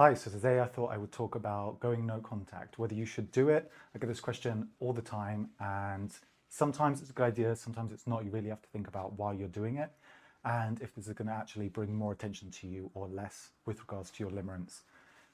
Hi, so today I thought I would talk about going no contact, whether you should do it. I get this question all the time, and sometimes it's a good idea, sometimes it's not. You really have to think about why you're doing it and if this is going to actually bring more attention to you or less with regards to your limerence.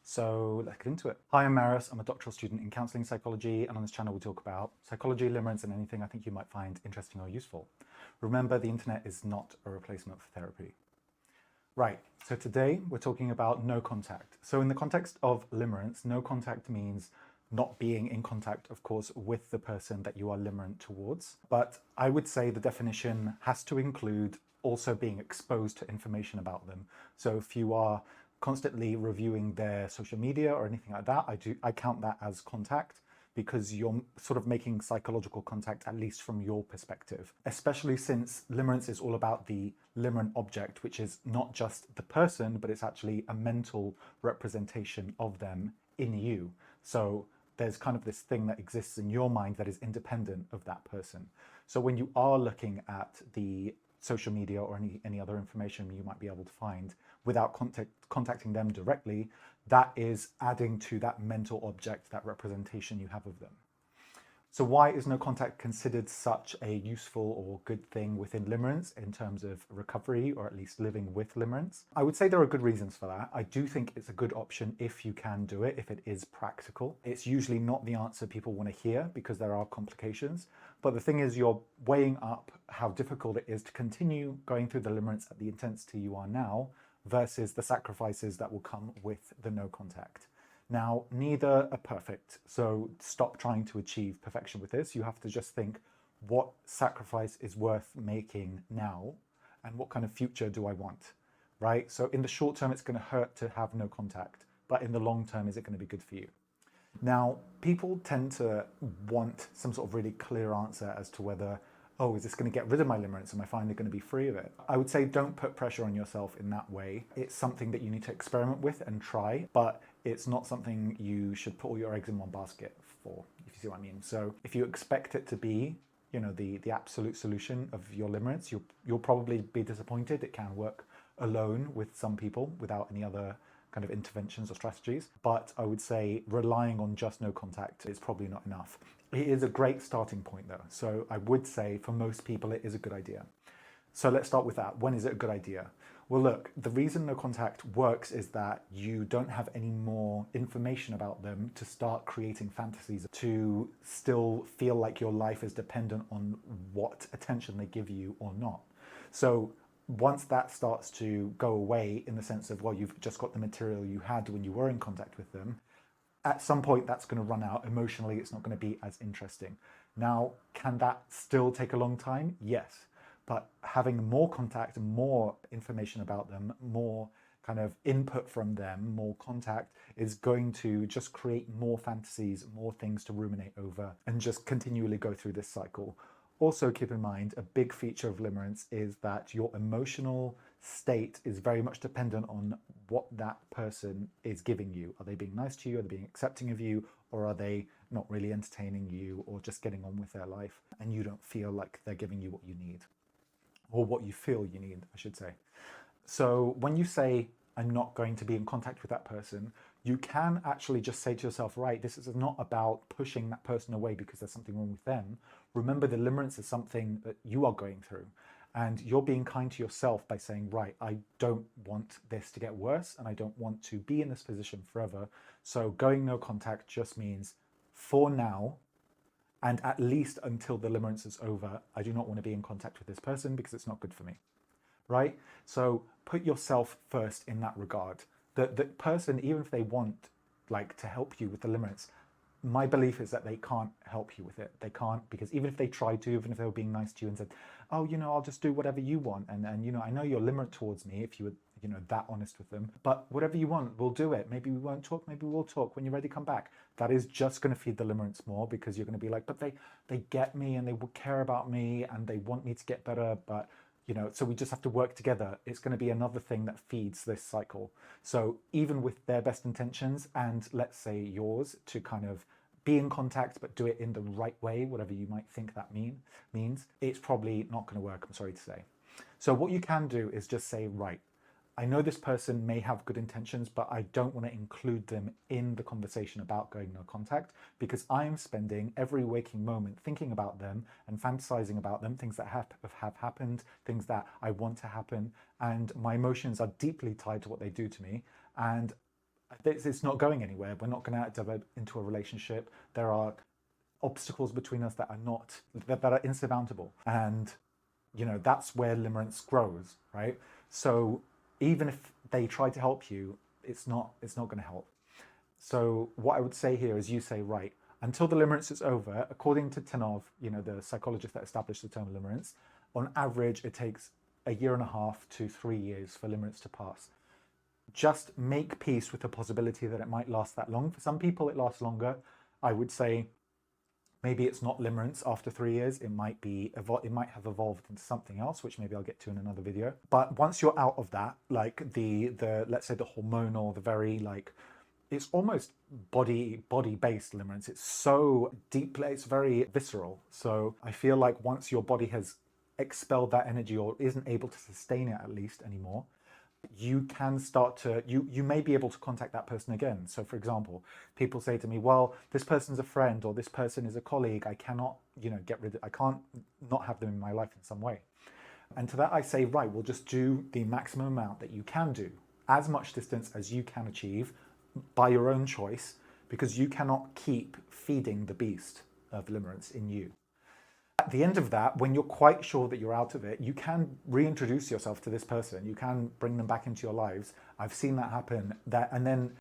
So let's get into it. Hi, I'm Maris. I'm a doctoral student in counselling psychology, and on this channel we talk about psychology, limerence, and anything I think you might find interesting or useful. Remember, the internet is not a replacement for therapy. Right, so today we're talking about no contact. So in the context of limerence, no contact means not being in contact, of course, with the person that you are limerent towards. But I would say the definition has to include also being exposed to information about them. So if you are constantly reviewing their social media or anything like that, I count that as contact, because you're sort of making psychological contact, at least from your perspective, especially since limerence is all about the limerent object, which is not just the person, but it's actually a mental representation of them in you. So there's kind of this thing that exists in your mind that is independent of that person. So when you are looking at the social media or any other information you might be able to find without contacting them directly, that is adding to that mental object, that representation you have of them. So why is no contact considered such a useful or good thing within limerence in terms of recovery, or at least living with limerence? I would say there are good reasons for that. I do think it's a good option if you can do it, if it is practical. It's usually not the answer people want to hear because there are complications. But the thing is, you're weighing up how difficult it is to continue going through the limerence at the intensity you are now versus the sacrifices that will come with the no contact. Now, neither are perfect, so stop trying to achieve perfection with this. You have to just think, what sacrifice is worth making now, and what kind of future do I want, right? So in the short term, it's going to hurt to have no contact, but in the long term, is it going to be good for you? Now, people tend to want some sort of really clear answer as to whether, oh, is this going to get rid of my limerence? Am I finally going to be free of it? I would say don't put pressure on yourself in that way. It's something that you need to experiment with and try, but it's not something you should put all your eggs in one basket for, if you see what I mean. So if you expect it to be, the absolute solution of your limerence, you'll probably be disappointed. It can work alone with some people without any other kind of interventions or strategies. But I would say relying on just no contact is probably not enough. It is a great starting point though. So I would say for most people, it is a good idea. So let's start with that. When is it a good idea? Well, look, the reason no contact works is that you don't have any more information about them to start creating fantasies, to still feel like your life is dependent on what attention they give you or not. So once that starts to go away, in the sense of, well, you've just got the material you had when you were in contact with them, at some point that's going to run out. Emotionally, it's not going to be as interesting. Now, can that still take a long time? Yes. But having more contact and more information about them, more kind of input from them, more contact, is going to just create more fantasies, more things to ruminate over, and just continually go through this cycle. Also keep in mind, a big feature of limerence is that your emotional state is very much dependent on what that person is giving you. Are they being nice to you? Are they being accepting of you? Or are they not really entertaining you or just getting on with their life? And you don't feel like they're giving you what you need, or what you feel you need, I should say. So when you say, I'm not going to be in contact with that person, you can actually just say to yourself, right, this is not about pushing that person away because there's something wrong with them. Remember, the limerence is something that you are going through, and you're being kind to yourself by saying, right, I don't want this to get worse, and I don't want to be in this position forever. So going no contact just means, for now, and at least until the limerence is over, I do not want to be in contact with this person because it's not good for me, right? So put yourself first in that regard. The person, even if they want to help you with the limerence, my belief is that they can't help you with it. They can't, because even if they tried to, even if they were being nice to you and said, oh, I'll just do whatever you want. And I know you're limerent towards me, if you were, that honest with them, but whatever you want, we'll do it. Maybe we won't talk, maybe we'll talk when you're ready, come back. That is just going to feed the limerence more, because you're going to be like, but they get me and they will care about me and they want me to get better, but so we just have to work together. It's going to be another thing that feeds this cycle. So even with their best intentions, and let's say yours, to kind of be in contact, but do it in the right way, whatever you might think that means, it's probably not going to work, I'm sorry to say. So what you can do is just say, right, I know this person may have good intentions, but I don't want to include them in the conversation about going no contact because I'm spending every waking moment thinking about them and fantasizing about them, things that have happened, things that I want to happen. And my emotions are deeply tied to what they do to me. And it's not going anywhere. We're not going to develop into a relationship. There are obstacles between us that are insurmountable. And that's where limerence grows, right? So even if they try to help you, it's not going to help. So what I would say here is you say, right, until the limerence is over, according to Tenov, the psychologist that established the term limerence, on average, it takes 1.5 to 3 years for limerence to pass. Just make peace with the possibility that it might last that long. For some people, it lasts longer. I would say maybe it's not limerence after 3 years. It might have evolved into something else, which maybe I'll get to in another video. But once you're out of that, like the let's say the hormonal, the very it's almost body-based limerence. It's so deep, it's very visceral. So I feel like once your body has expelled that energy or isn't able to sustain it at least anymore, you can start to, you may be able to contact that person again. So for example, people say to me, well, this person's a friend or this person is a colleague. I cannot, I can't not have them in my life in some way. And to that I say, right, we'll just do the maximum amount that you can do, as much distance as you can achieve by your own choice, because you cannot keep feeding the beast of limerence in you. At the end of that, when you're quite sure that you're out of it, you can reintroduce yourself to this person. You can bring them back into your lives. I've seen that happen. And then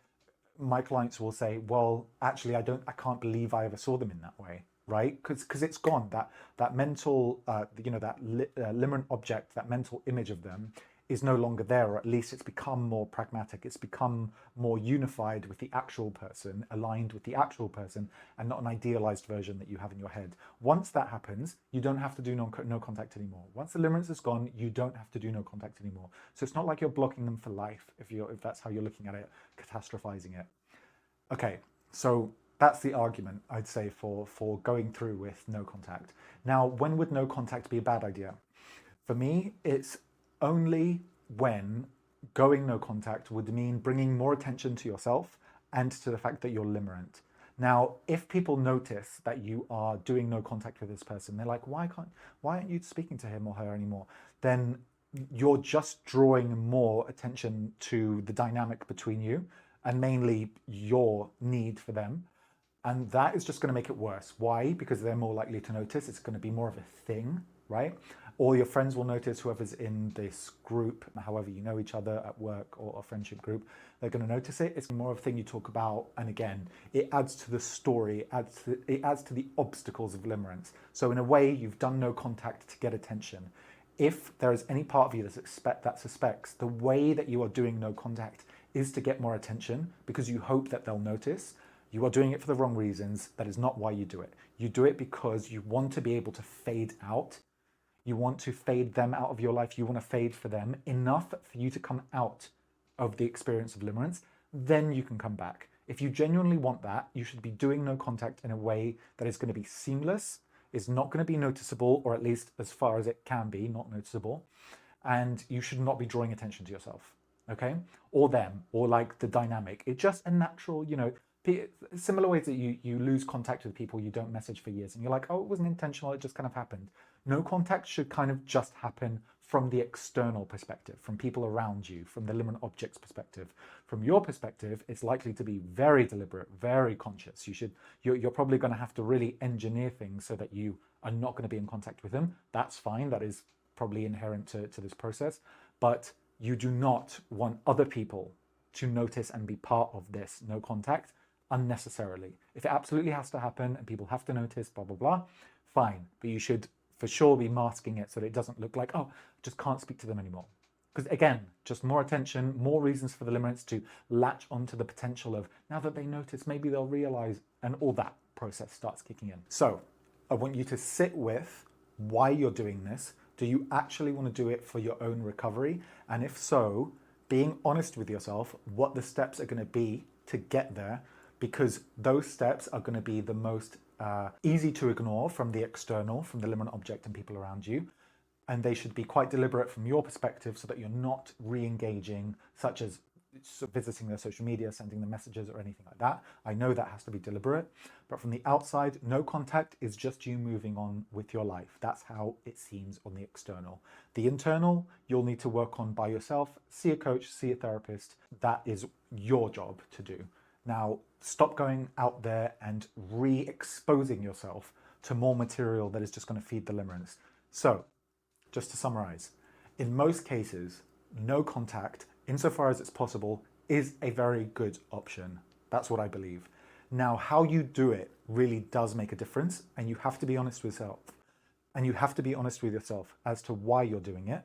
my clients will say, well, actually, I can't believe I ever saw them in that way, right? Because it's gone. That mental, limerent object, that mental image of them is no longer there, or at least it's become more pragmatic. It's become more unified with the actual person, aligned with the actual person, and not an idealized version that you have in your head. Once that happens, you don't have to do no contact anymore. Once the limerence is gone, you don't have to do no contact anymore. So it's not like you're blocking them for life, if that's how you're looking at it, catastrophizing it. Okay, so that's the argument, I'd say, for going through with no contact. Now, when would no contact be a bad idea? For me, it's only when going no contact would mean bringing more attention to yourself and to the fact that you're limerent. Now, if people notice that you are doing no contact with this person, they're like, why aren't you speaking to him or her anymore? Then you're just drawing more attention to the dynamic between you and mainly your need for them. And that is just going to make it worse. Why? Because they're more likely to notice. It's going to be more of a thing, right? Or your friends will notice, whoever's in this group, however you know each other at work or a friendship group, they're going to notice it. It's more of a thing you talk about. And again, it adds to the story, it adds to the obstacles of limerence. So in a way, you've done no contact to get attention. If there is any part of you that suspects the way that you are doing no contact is to get more attention because you hope that they'll notice, you are doing it for the wrong reasons. That is not why you do it. You do it because you want to be able to fade out. You want to fade them out of your life. You want to fade for them enough for you to come out of the experience of limerence. Then you can come back. If you genuinely want that, you should be doing no contact in a way that is going to be seamless, is not going to be noticeable, or at least as far as it can be, not noticeable. And you should not be drawing attention to yourself, okay? Or them, or like the dynamic. It's just a natural, similar ways that you lose contact with people you don't message for years and you're like, oh, it wasn't intentional, it just kind of happened. No contact should kind of just happen from the external perspective, from people around you, from the limerent object's perspective. From your perspective, it's likely to be very deliberate, very conscious. You're probably going to have to really engineer things so that you are not going to be in contact with them. That's fine. That is probably inherent to this process. But you do not want other people to notice and be part of this no contact unnecessarily. If it absolutely has to happen and people have to notice, blah, blah, blah, fine. But you should for sure be masking it so that it doesn't look like, oh, just can't speak to them anymore. Because again, just more attention, more reasons for the limerence to latch onto the potential of, now that they notice, maybe they'll realize, and all that process starts kicking in. So I want you to sit with why you're doing this. Do you actually want to do it for your own recovery? And if so, being honest with yourself, what the steps are going to be to get there, because those steps are going to be the most easy to ignore from the external, from the limerent object and people around you. and they should be quite deliberate from your perspective so that you're not re-engaging, such as visiting their social media, sending them messages or anything like that. I know that has to be deliberate, but from the outside, no contact is just you moving on with your life. That's how it seems on the external. The internal, you'll need to work on by yourself, see a coach, see a therapist. That is your job to do. Now, stop going out there and re-exposing yourself to more material that is just going to feed the limerence. So, just to summarize, in most cases, no contact, insofar as it's possible, is a very good option. That's what I believe. Now, how you do it really does make a difference, and you have to be honest with yourself. And you have to be honest with yourself as to why you're doing it,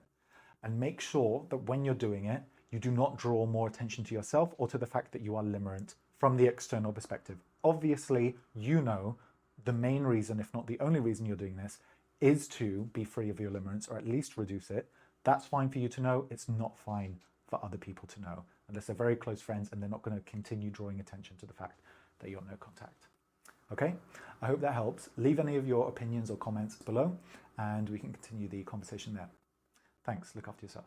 and make sure that when you're doing it, you do not draw more attention to yourself or to the fact that you are limerent from the external perspective. Obviously, you know the main reason, if not the only reason you're doing this, is to be free of your limerence, or at least reduce it. That's fine for you to know. It's not fine for other people to know, unless they're very close friends and they're not going to continue drawing attention to the fact that you're no contact. Okay, I hope that helps. Leave any of your opinions or comments below and we can continue the conversation there. Thanks, look after yourself.